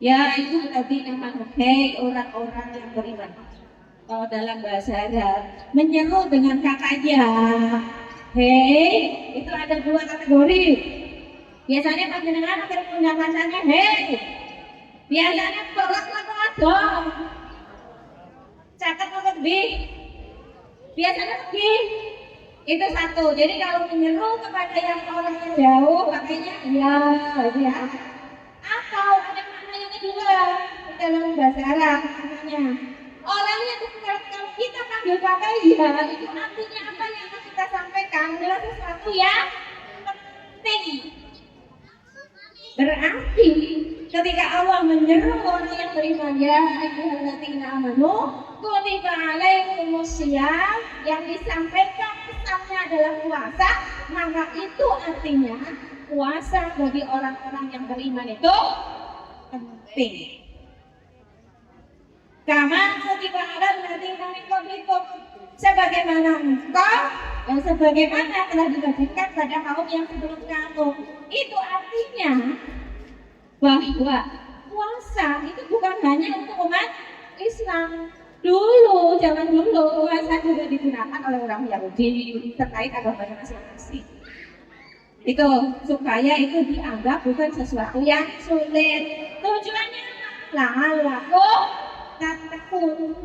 Ya itu tadi namanya hei orang-orang yang beriman. Kalau dalam bahasa Arab menyeru dengan kata ya. Hei itu ada 2 kategori. Biasanya panjenengan akan punya bacanya hei. Biasanya berat dong. Catat lebih. Biasanya lebih. Itu satu. Jadi kalau menyeru kepada yang orang yang jauh, makanya ya. Atau ada makna yang kedua dalam bahasa Arab namanya orangnya kalau kita panggil pakai ya, itu artinya apa yang akan kita sampaikan adalah sesuatu yang penting. Berarti ketika Allah menyeru orang yang beriman ya ayyuhalladzina amanu kutiba alaikumussyam, yang disampaikan pesannya adalah puasa, maka itu artinya puasa bagi orang-orang yang beriman itu penting. Kama kutiba alal ladzina min qablikum, sebagaimana engkau dan sebagaimana telah diwajibkan pada kaum yang sebelum kamu. Itu artinya bahwa puasa itu bukan hanya untuk umat Islam. Zaman dulu puasa juga digunakan oleh orang Yahudi terkait agamanya masing-masing. Itu supaya itu dianggap bukan sesuatu yang sulit. Tujuannya la'allakum tattaqun.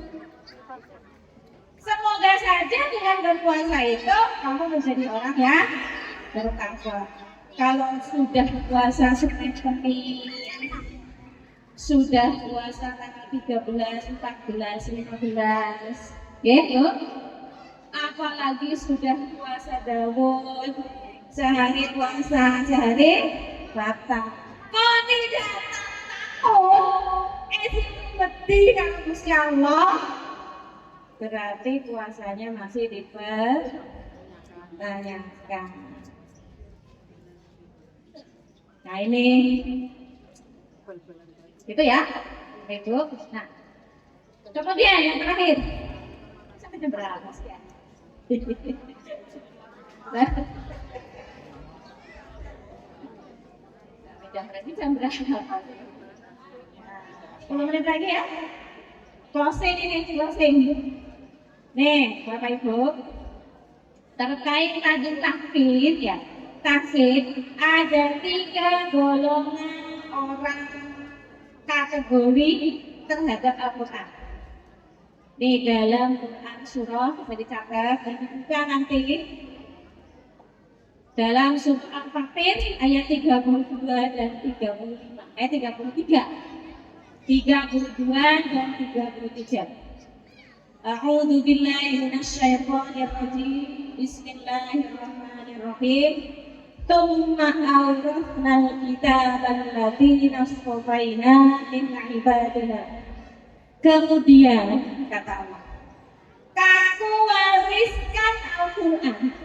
Semoga saja dengan berpuasa itu kamu menjadi orang yang bertakwa. Kalau sudah puasa seperti sudah puasa tanggal 13, 14, 15, gitu. Apalagi sudah puasa Daud, sehari puasa, sehari batal. Kok tidak tahu? Seperti kalau Gusti Allah, berarti puasanya masih dipertanyakan. Nah ini itu ya, itu. Nah, kemudian yang terakhir, sampai jam berapa sih ya? Jam berapa? 10 menit lagi ya. Closing ini, closing. Nih, Bapak Ibu, terkait tadi takfir ya. Takfir ada 3 golongan orang kategori terhadap Al-Quran. Di dalam Quran surah bisa dicatat dan dibuka nanti dalam surah Al-Fatir ayat 32 dan 35, ayat 33, 32 dan 33. A'udzu billahi minasyaitonir rajim. Bismillahirrahmanirrahim. Tsumma awrathnal kitabal ladzina astafaina min ibadina. Kemudian kata Allah, Aku wariskan Al-Quran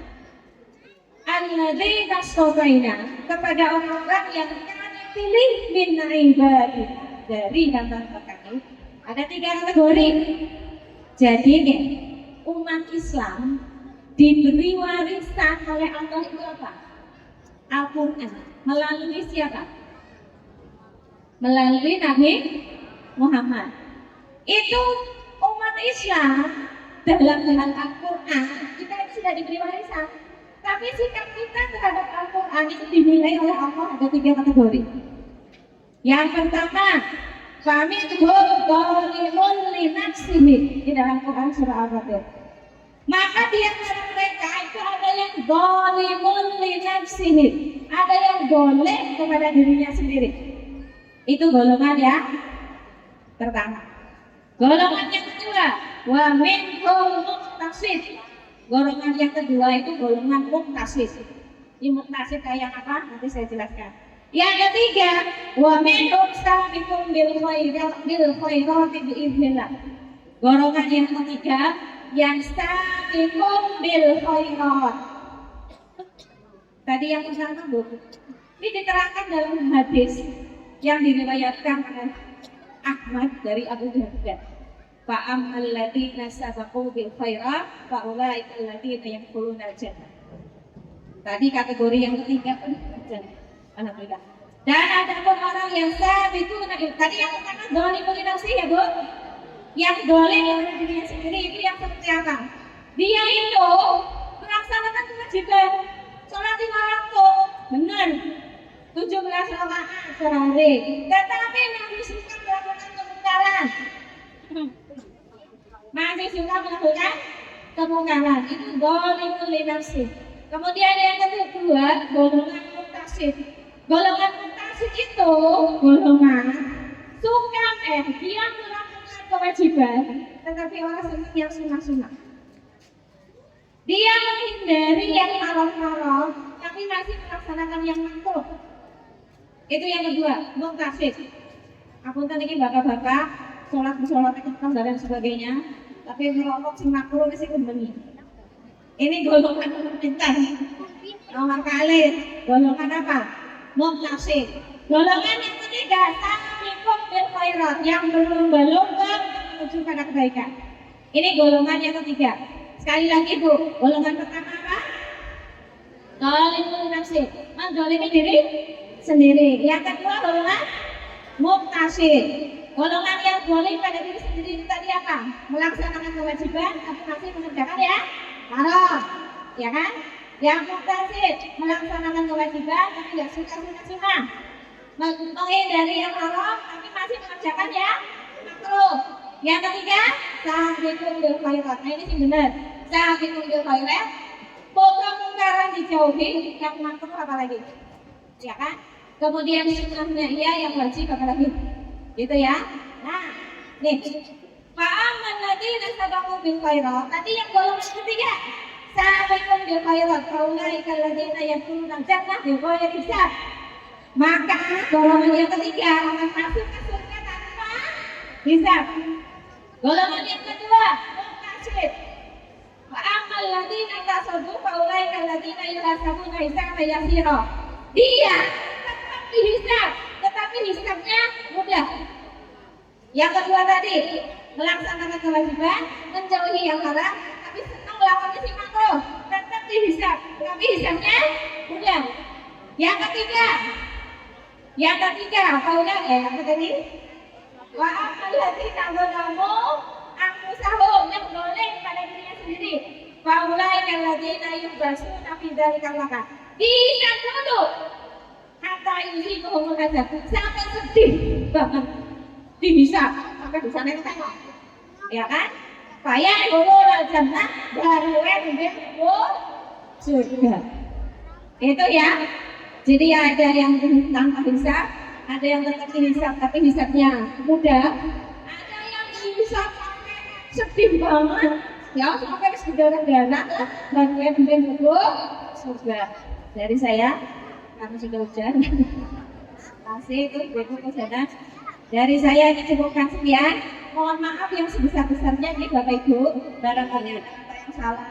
alladzina astafaina kepada orang-orang yang kami pilih min ibadina, dari hamba kami. Ada 3 kategori. Jadi umat Islam diberi warisan oleh Allah itu apa? Al-Quran. Melalui siapa? Melalui Nabi Muhammad. Itu umat Islam dalam hal Al-Quran kita sudah diberi warisan. Tapi sikap kita terhadap Al-Quran itu dinilai oleh Allah ada 3 kategori. Yang pertama, faminhum zalimun li nafsihi, di dalam Quran surah Al-Fatir. Maka di antara mereka itu ada yang zalimun li nafsihi, ada yang boleh kepada dirinya sendiri. Itu golongan yang pertama. Golongan yang kedua, wa minhum muqtasid. Golongan yang kedua itu golongan muqtasid. Ini muqtasid kayak apa? Nanti saya jelaskan. Yang ketiga, wa minhum sabiqun bil khairati biiznillah. Golongan yang ketiga yang sabiqun bil khairat. Tadi yang pertama Bu, ini diterangkan dalam hadis yang diriwayatkan oleh Ahmad dari Abu Darda. Fa'ammal ladzina sabaqu bil khairat fa ulaika alladzina yadkhuluna jannah. Tadi kategori yang ketiga jannah. Alhamdulillah. Dan ada orang yang sabiquna, tadi yang pertama dzalimun li nafsihi ya Bu. Yang zalim oleh dirinya sendiri itu yang seperti apa? Dia itu melaksanakan kewajiban sholat 5 waktu, benar, 17 rakaat sehari, tetapi masih suka melakukan kemungkaran. Masih suka melakukan kemungkaran, itu dzalimun li nafsihi. Kemudian yang kedua, golongan muqtasid. Golongan muqtasid itu golongan suka dia melakukan kewajiban, tetapi orang senang yang sunnah-sunnah. Dia menghindari yang haram-haram, tapi masih melaksanakan yang makruh. Itu yang kedua, muqtasid. Apunten iki bapak-bapak, sholat dan sebagainya, tapi ngerokok sing makruh wis iku bengi. Ini golongan pintar. Nomor kali, golongan apa? Muqtasid. Golongan yang ketiga, sabiqun bil khairat, yang berlomba-lomba menuju pada kebaikan. Ini golongan yang ketiga. Sekali lagi Bu, golongan pertama apa? Dzalimun li nafsihi, menzalimi diri sendiri. Yang kedua golongan muqtasid. Golongan yang zalim pada diri sendiri itu tadi apa? Melaksanakan kewajiban tapi masih mengerjakan ya haram, ya kan? Yang muktasid melaksanakan kewajiban tapi nggak suka sunah-sunah. Menghindari yang haram tapi masih mengerjakan yang makruh. Yang ketiga, sabiqun bil khairat. Nah ini sih benar. Sabiqun bil khairat. Mungkaran dijauhi, yang makruh apalagi? Ya kan? Kemudian sunnahnya iya, yang wajib apalagi? Gitu ya. Nah, nih. Fa'aman ladina sabaqu bil khairat. Tadi yang golongan ketiga. Sabiqun bil khairat. Faulaika ladina yadkhuluna jannah bighairi hisab. Maka golongan yang ketiga akan masuk ke surga tanpa hisab. Golongan yang kedua, muqtasid. Fa'amal ladina tasaddu faulaika ladina yuhasabuna hisaban yasira. Dia tetap dihisab, tetapi hisabnya mudah. Yang kedua tadi, melaksanakan kewajiban, menjauhi yang haram, tapi senang melakukan isi makruh, tetap dihisab, tapi hisabnya mudah. Yang ketiga, apa tadi? Wa amal ladina zalamu anfusahum, yang boleh pada dirinya sendiri. Wa ulaika ladina yubasuna fi dzalikal makan. Dihisab dulu. Hatta yusibuhum al-azab. Sampai sedih banget. Dihisab sampai di sana itu tengok. Ya kan? Kayak ulul jannah baru surga. Itu ya. Jadi ada yang tanpa hisab, ada yang tetap dihisab tapi hisabnya mudah. Ada yang dihisab sampai sedih banget. Ya, sampai berdarah-darah dan kemudian surga. Dari saya, karena sudah hujan. Masih itu ibu ke sana. Dari saya ini cukupkan sekian. Mohon maaf yang sebesar-besarnya nih Bapak Ibu. Barangkali ada kata yang salah.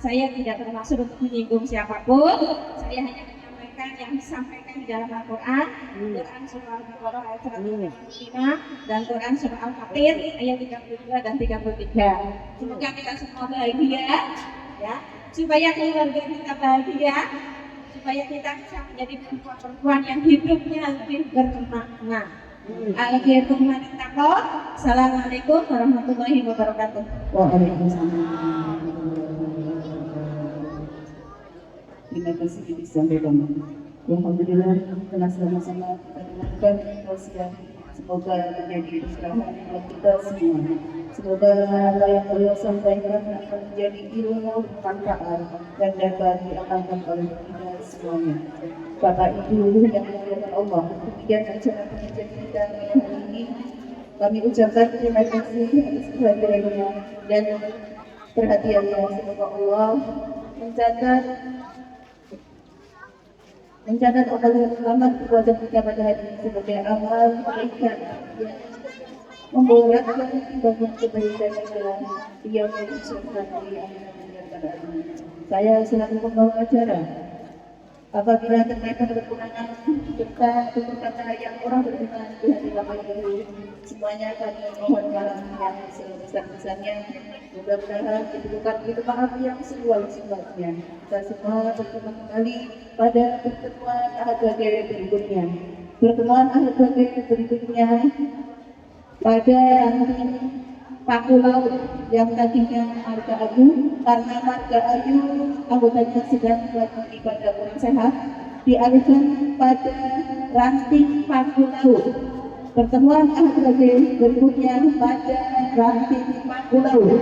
Saya tidak bermaksud untuk menyinggung siapapun. Saya hanya menyampaikan yang disampaikan di dalam Al-Quran. Quran surah Al-Baqarah ayat 155 dan Quran surah Al-Fatir ayat 32 dan 33. Semoga kita semua bahagia, ya. Supaya keluarga kita bahagia, supaya kita bisa menjadi perempuan yang hidupnya lebih bermakna. Assalamualaikum warahmatullahi wabarakatuh. Waalaikumsalam. Terima kasih disampaikan. Alhamdulillah telah sama-sama kita dengarkan tausiah. Semoga menjadi istirahat buat kita semua. Semoga apa yang beliau sampaikan akan menjadi ilmu manfaat dan dapat diamalkan oleh kita semuanya. Bapak Ibu yang dimuliakan Allah, demikian acara pengajian kita hari ini. Kami ucapkan terima kasih atas kehadirannya dan perhatiannya. Semoga Allah mencatat amal perbuatan kita pada hari ini sebagai amal kebaikan yang membolehkan banyak kebaikan yang diucapkan oleh Allah. Saya selaku pembawa acara. Apabila terdapat kekurangan serta kata yang orang beriman di hati Bapak Ibu, semuanya kami mohon maaf yang sebesar-besarnya. Mudah-mudahan diberikan itu maaf yang seluas-luasnya. Kita semua bertemu kembali pada pertemuan AHGG berikutnya. Pertemuan AHGG berikutnya pada Paku Laut yang tadinya Marga Ayu, karena Marga Ayu anggotanya sedang melakukan ibadah kurang sehat, dialihkan pada ranting Paku Laut. Pertemuan AHGG berikutnya pada ranting Paku Laut.